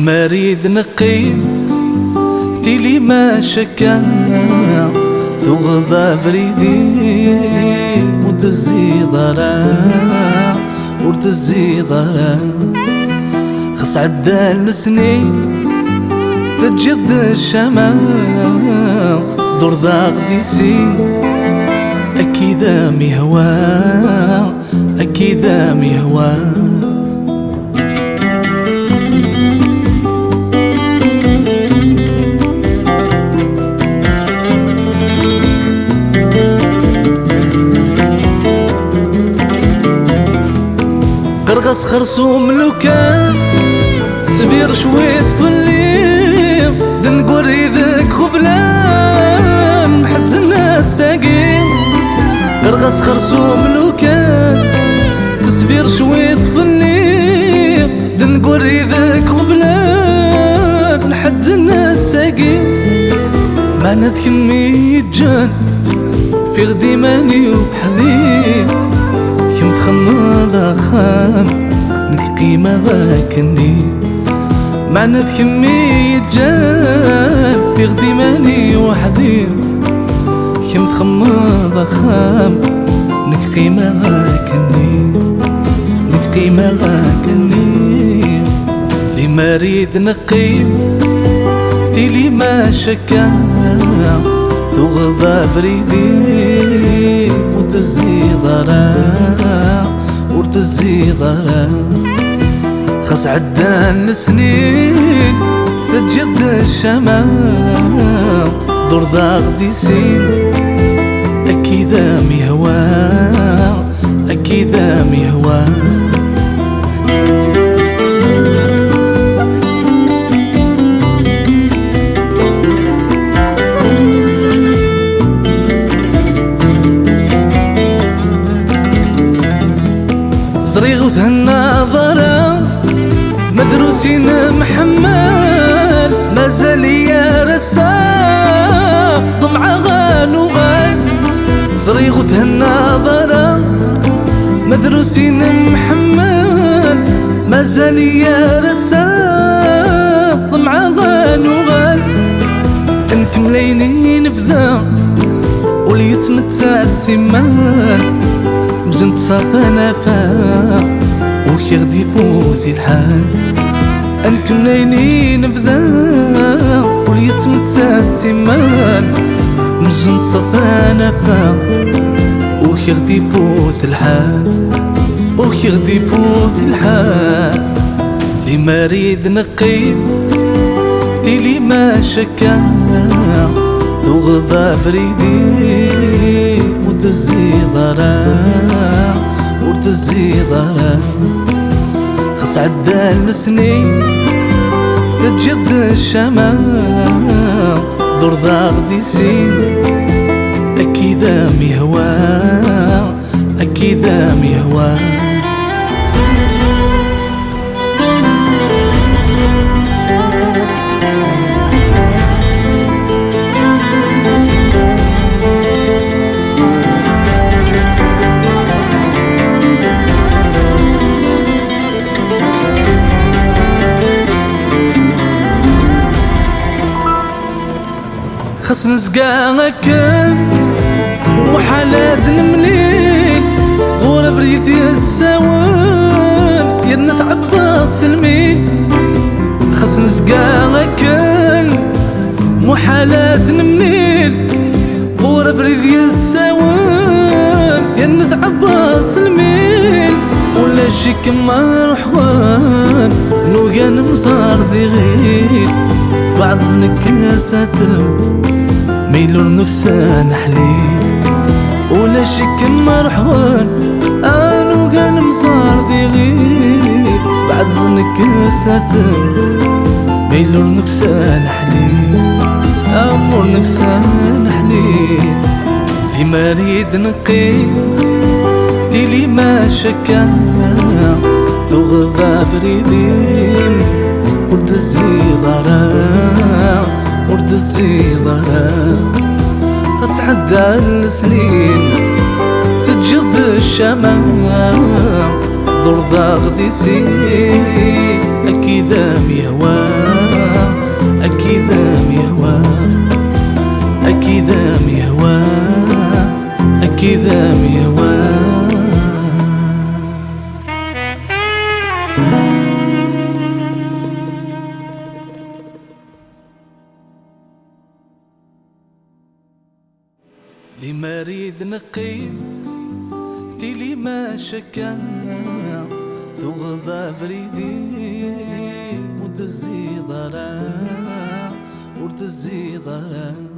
ما ريد نقيم تيلي ما شكا تغضى فريدي وتزي ضرا وتزي ضرا خص عدال السنين تجد الشمال ذور ضاغ ذي سين أكيد مهوا أكيد مهوا قرغس خرصوم لو كان تسبير شويت في الليل دنقول يذك خفلان حتى الناس ساقين قرغس خرصوم لو كان تسبير شويت في الليل دنقول يذك خفلان حتى الناس ساقين ما نذكمي جان في غدي ماني وبحذير كم تخمض خام نكقي ما غاكني معنى كمية جان في غدي ماني وحدي كم تخمض خام نكقي ما غاكني نكقي ما غاكني لي ما ريد نقيم تيلي ما شكا تغضى فريدي وتزي ضرا وتزي ضرا خص عدان السنين تجد الشمال ذور ضاغ ذي سين أكيد مهوا أكيد مهوا صريغ وثهنا ضرا مدروسين محمل مازال يا رسام ضمع غال وغال صريغ وثهنا ضرا مدروسين محمل مازال يا رسام ضمع غال وغال انكم ليني نبذا وليتمتع تسمان مزنت صافانا فا وكي غدي يفوت الحال انكم ليني نبدا وليتمتع السمان مزنت صافانا فا وكي غدي يفوت الحال وكي غدي يفوت الحال لي ما ريد نقيم تيلي ما شكا تغضى فريدي وتزي ضرا وتزي ضرا خص عدال السنين تجد الشمال ذور ضاغ ذي سين أكيد مهوا أكيد مهوا خص نسقاك وحالات نمليل غورة فريدي السوان يدنا تعبط سلمين خص نسقاك وحالات نمليل غورة فريدي السوان يدنا تعبط سلمين ولا شي كما رحوان نوقان مصار ذي غير بعض نكاس تثم ميلور نكسان حليل ولا شك مرحوان انو كان مصار ذي غير بعد نكاس تثم ميلور نكسان حليل امور نكسان حليل لي ما ريد نقيم تيلي ما شكا تغضى بريدين وتزي ضرا وتزي ضرا خص عدى السنين تجد الشمال ضر غدي سي أكيد يهوى أكيد يهوى أكيد يهوى أكيد يهوى لي مريض نقيم تيلي ما شكا تغضى فريدي وتزي ضرا وتزي ضرا